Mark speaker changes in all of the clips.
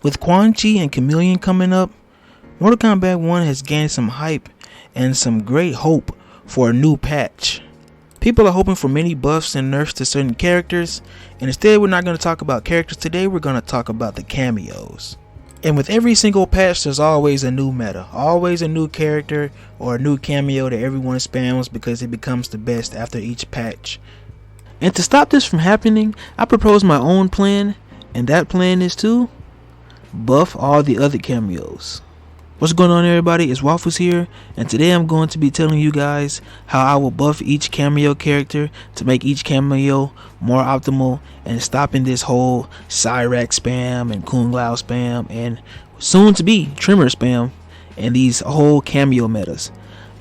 Speaker 1: With Quan Chi and Chameleon coming up, Mortal Kombat 1 has gained some hype and some great hope for a new patch. People are hoping for many buffs and nerfs to certain characters, and instead we're not going to talk about characters today, we're going to talk about the cameos. And with every single patch, there's always a new meta, always a new character or a new cameo that everyone spams because it becomes the best after each patch. And to stop this from happening, I propose my own plan, and that plan is to buff all the other cameos. What's going on, everybody? It's Waffles here, and today I'm going to be telling you guys how I will buff each cameo character to make each cameo more optimal and stopping this whole Cyrax spam and Kung Lao spam and soon to be Trimmer spam and these whole cameo metas.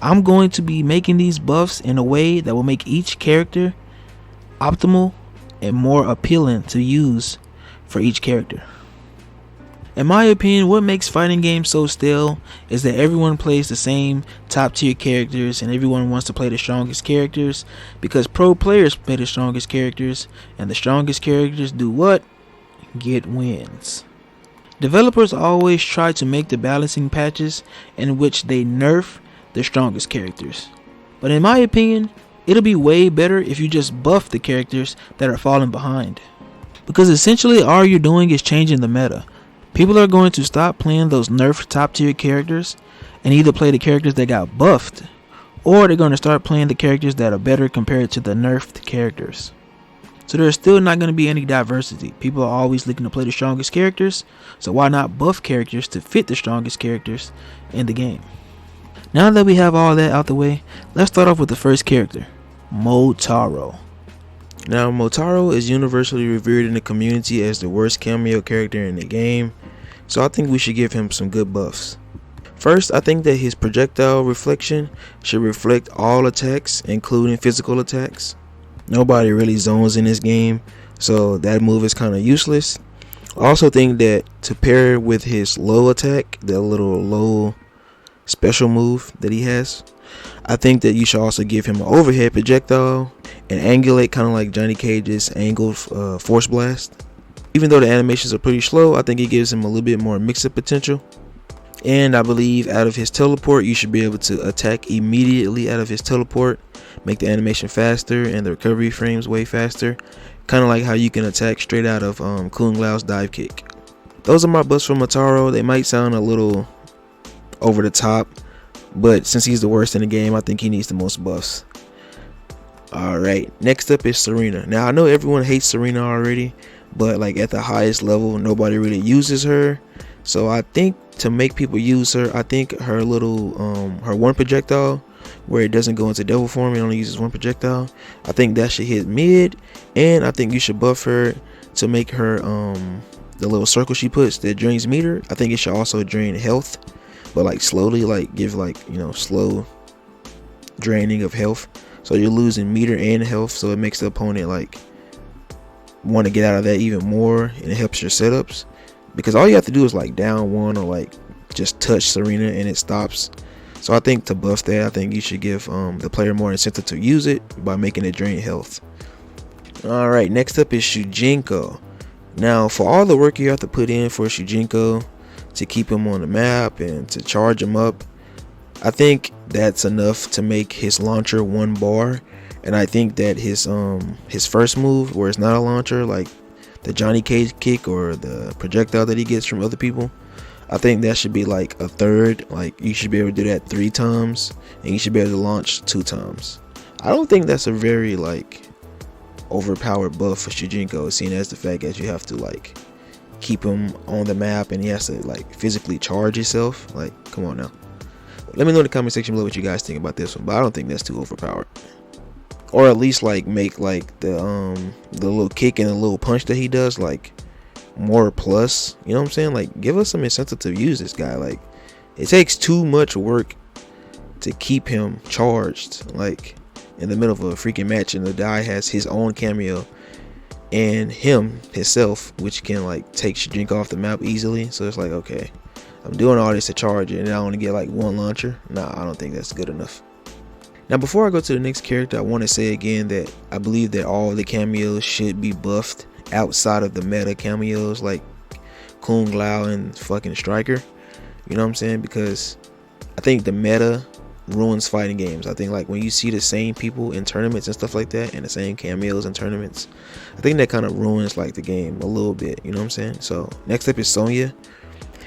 Speaker 1: I'm going to be making these buffs in a way that will make each character optimal and more appealing to use for each character. In my opinion, what makes fighting games so stale is that everyone plays the same top tier characters and everyone wants to play the strongest characters because pro players play the strongest characters and the strongest characters do what? Get wins. Developers always try to make the balancing patches in which they nerf the strongest characters. But in my opinion, it'll be way better if you just buff the characters that are falling behind. Because essentially all you're doing is changing the meta. People are going to stop playing those nerfed top tier characters and either play the characters that got buffed, or they're going to start playing the characters that are better compared to the nerfed characters. So there's still not going to be any diversity. People are always looking to play the strongest characters, so why not buff characters to fit the strongest characters in the game? Now that we have all that out the way, let's start off with the first character, Motaro. Now, Motaro is universally revered in the community as the worst cameo character in the game, so I think we should give him some good buffs. First, I think that his projectile reflection should reflect all attacks, including physical attacks. Nobody really zones in this game, so that move is kind of useless. I also think that to pair with his low attack, the little low special move that he has, I think that you should also give him an overhead projectile and angulate, kind of like Johnny Cage's angled force blast. Even though the animations are pretty slow, I think it gives him a little bit more mix-up potential. And I believe out of his teleport, you should be able to attack immediately out of his teleport, make the animation faster and the recovery frames way faster, kind of like how you can attack straight out of Kung Lao's dive kick. Those are my buffs for Motaro. They might sound a little over the top, but since he's the worst in the game, I think he needs the most buffs. Alright, next up is Serena. Now I know everyone hates Serena already, but like at the highest level, nobody really uses her. So I think to make people use her, I think her little her one projectile where it doesn't go into devil form, it only uses one projectile, I think that should hit mid. And I think you should buff her to make her the little circle she puts that drains meter, I think it should also drain health, but like slowly, like give like, you know, slow draining of health, so you're losing meter and health, so it makes the opponent like want to get out of that even more, and it helps your setups because all you have to do is like down one or like just touch Serena and it stops. So I think to buff that, I think you should give the player more incentive to use it by making it drain health. Alright, next up is Shujinko. Now for all the work you have to put in for Shujinko to keep him on the map and to charge him up, I think that's enough to make his launcher one bar. And I think that his first move, where it's not a launcher, like the Johnny Cage kick or the projectile that he gets from other people, I think that should be like a third. Like you should be able to do that 3 times, and you should be able to launch 2 times. I don't think that's a very like overpowered buff for Shujinko, seeing as the fact that you have to like keep him on the map and he has to like physically charge himself. Like, come on now. Let me know in the comment section below what you guys think about this one, but I don't think that's too overpowered. Or at least like make like the little kick and the little punch that he does like more plus, you know what I'm saying? Like give us some incentive to use this guy. Like it takes too much work to keep him charged like in the middle of a freaking match, and the guy has his own cameo and himself, which can like take Shujinko off the map easily. So it's like, okay, I'm doing all this to charge it and I only get like 1 launcher. Nah, I don't think that's good enough. Now before I go to the next character, I want to say again that I believe that all the cameos should be buffed outside of the meta cameos. Like Kung Lao and fucking Striker. You know what I'm saying? Because I think the meta ruins fighting games. I think like when you see the same people in tournaments and stuff like that, and the same cameos in tournaments, I think that kind of ruins like the game a little bit. You know what I'm saying? So next up is Sonya,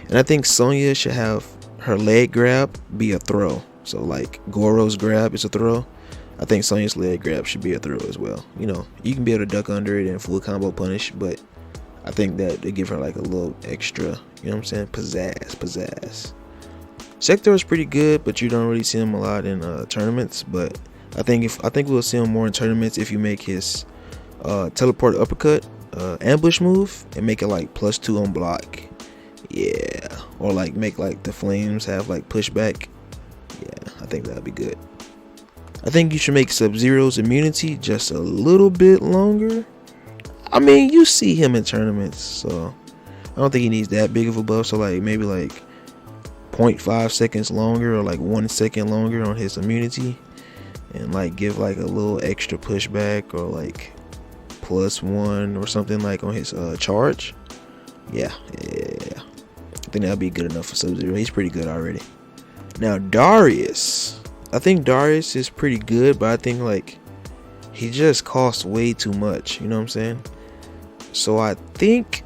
Speaker 1: and I think Sonya should have her leg grab be a throw. So like Goro's grab is a throw. I think Sonya's leg grab should be a throw as well. You know, you can be able to duck under it and full combo punish, but I think that they give her like a little extra, you know what I'm saying, pizzazz. Sector is pretty good, but you don't really see him a lot in tournaments. But I think we'll see him more in tournaments if you make his teleport uppercut ambush move and make it like +2 on block. Yeah, or like make like the flames have like pushback. Yeah, I think that'd be good. I think you should make Sub-Zero's immunity just a little bit longer. I mean, you see him in tournaments, so I don't think he needs that big of a buff. So like maybe like 0.5 seconds longer or like 1 second longer on his immunity, and like give like a little extra pushback or like +1 or something like on his charge. Yeah. I think that'll be good enough for Sub-Zero. He's pretty good already. Now Darius, I think Darius is pretty good, but I think like he just costs way too much. You know what I'm saying? So I think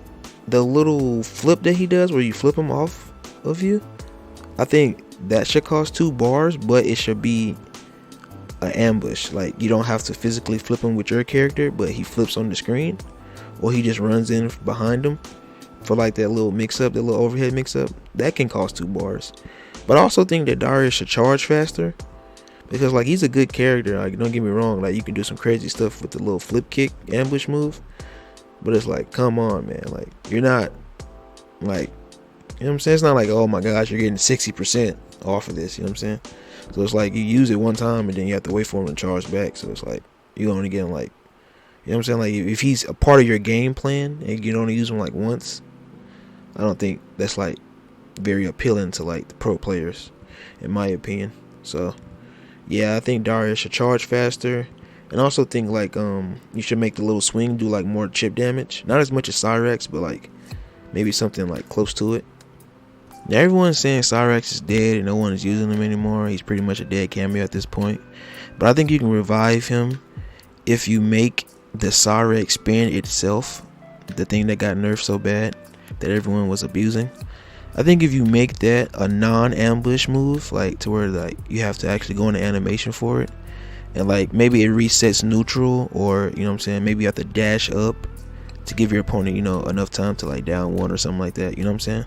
Speaker 1: the little flip that he does, where you flip him off of you, I think that should cost 2 bars, but it should be an ambush. Like you don't have to physically flip him with your character, but he flips on the screen, or he just runs in behind him for like that little mix-up, that little overhead mix-up. That can cost 2 bars. But I also think that Darius should charge faster, because like he's a good character. Like don't get me wrong, like you can do some crazy stuff with the little flip kick ambush move, but it's like, come on, man. Like you're not like, you know what I'm saying? It's not like, oh my gosh, you're getting 60% off of this. You know what I'm saying? So it's like you use it one time and then you have to wait for him to charge back. So it's like you only get him like, you know what I'm saying? Like if he's a part of your game plan and you only use him like once, I don't think that's like very appealing to like the pro players, in my opinion. So yeah, I think Darius should charge faster, and I also think like you should make the little swing do like more chip damage, not as much as Cyrex, but like maybe something like close to it. Now everyone's saying Cyrex is dead and no one is using him anymore. He's pretty much a dead Kameo at this point, but I think you can revive him if you make the Cyrex spin itself, the thing that got nerfed so bad that everyone was abusing. I think if you make that a non-ambush move, like to where like you have to actually go into animation for it, and like maybe it resets neutral, or you know what I'm saying, maybe you have to dash up to give your opponent, you know, enough time to like down one or something like that, you know what I'm saying?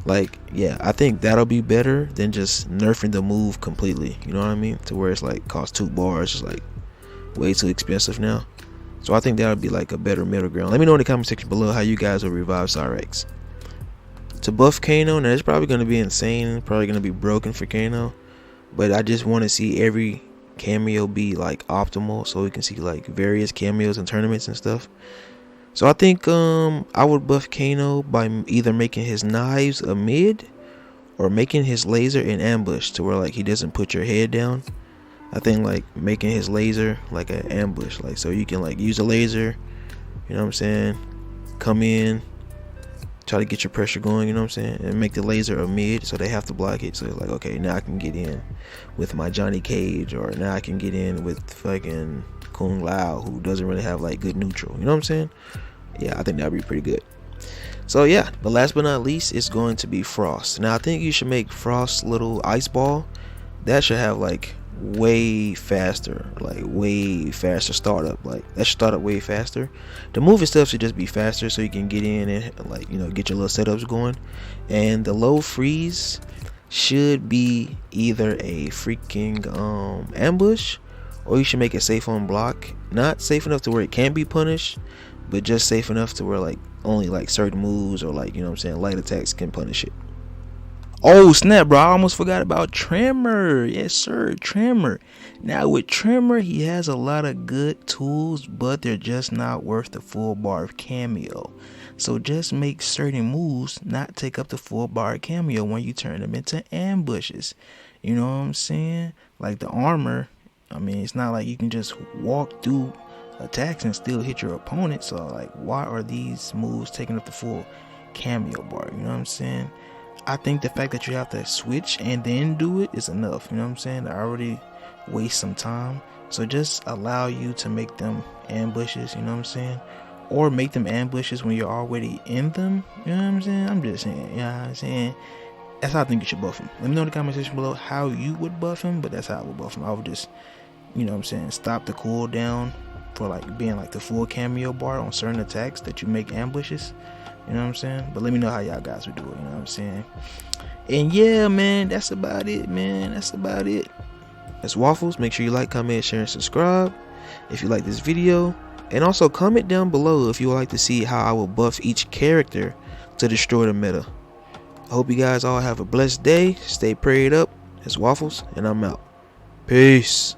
Speaker 1: Like yeah, I think that'll be better than just nerfing the move completely, you know what I mean, to where it's like cost 2 bars, just like way too expensive now. So I think that would be like a better middle ground. Let me know in the comment section below how you guys will revive Cyrex. To buff Kano, now it's probably going to be insane, probably going to be broken for Kano, but I just want to see every Kameo be like optimal, so we can see like various cameos in tournaments and stuff. So I think I would buff Kano by either making his knives a mid, or making his laser an ambush, to where like he doesn't put your head down. I think like making his laser like an ambush, like so you can like use a laser, you know what I'm saying, come in, try to get your pressure going, you know what I'm saying, and make the laser a mid, so they have to block it. So it's like, okay, now I can get in with my Johnny Cage, or now I can get in with fucking Kung Lao, who doesn't really have like good neutral, you know what I'm saying? Yeah, I think that'd be pretty good. So yeah, but last but not least, it's going to be Frost. Now I think you should make Frost's little ice ball, that should have like way faster startup. Like that should start up way faster. The move itself should just be faster, so you can get in and like, you know, get your little setups going. And the low freeze should be either a freaking ambush, or you should make it safe on block. Not safe enough to where it can't be punished, but just safe enough to where like only like certain moves, or like, you know what I'm saying, light attacks can punish it. Oh snap, bro, I almost forgot about Tremor. Yes sir, Tremor. Now with Tremor, he has a lot of good tools, but they're just not worth the full bar of Kameo. So just make certain moves not take up the full bar of Kameo when you turn them into ambushes. You know what I'm saying? Like the armor, I mean, it's not like you can just walk through attacks and still hit your opponent. So like, why are these moves taking up the full Kameo bar, you know what I'm saying? I think the fact that you have to switch and then do it is enough, you know what I'm saying? I already waste some time. So just allow you to make them ambushes, you know what I'm saying? Or make them ambushes when you're already in them, you know what I'm saying? I'm just saying, you know what I'm saying? That's how I think you should buff him. Let me know in the comment section below how you would buff him, but that's how I would buff him. I would just, you know what I'm saying, stop the cooldown for like being like the full Kameo bar on certain attacks that you make ambushes. You know what I'm saying? But let me know how y'all guys would do it, you know what I'm saying? And yeah, man, that's about it, man. That's about it. That's Waffles. Make sure you like, comment, share, and subscribe if you like this video. And also comment down below if you would like to see how I will buff each character to destroy the meta. I hope you guys all have a blessed day. Stay prayed up. It's Waffles, and I'm out. Peace.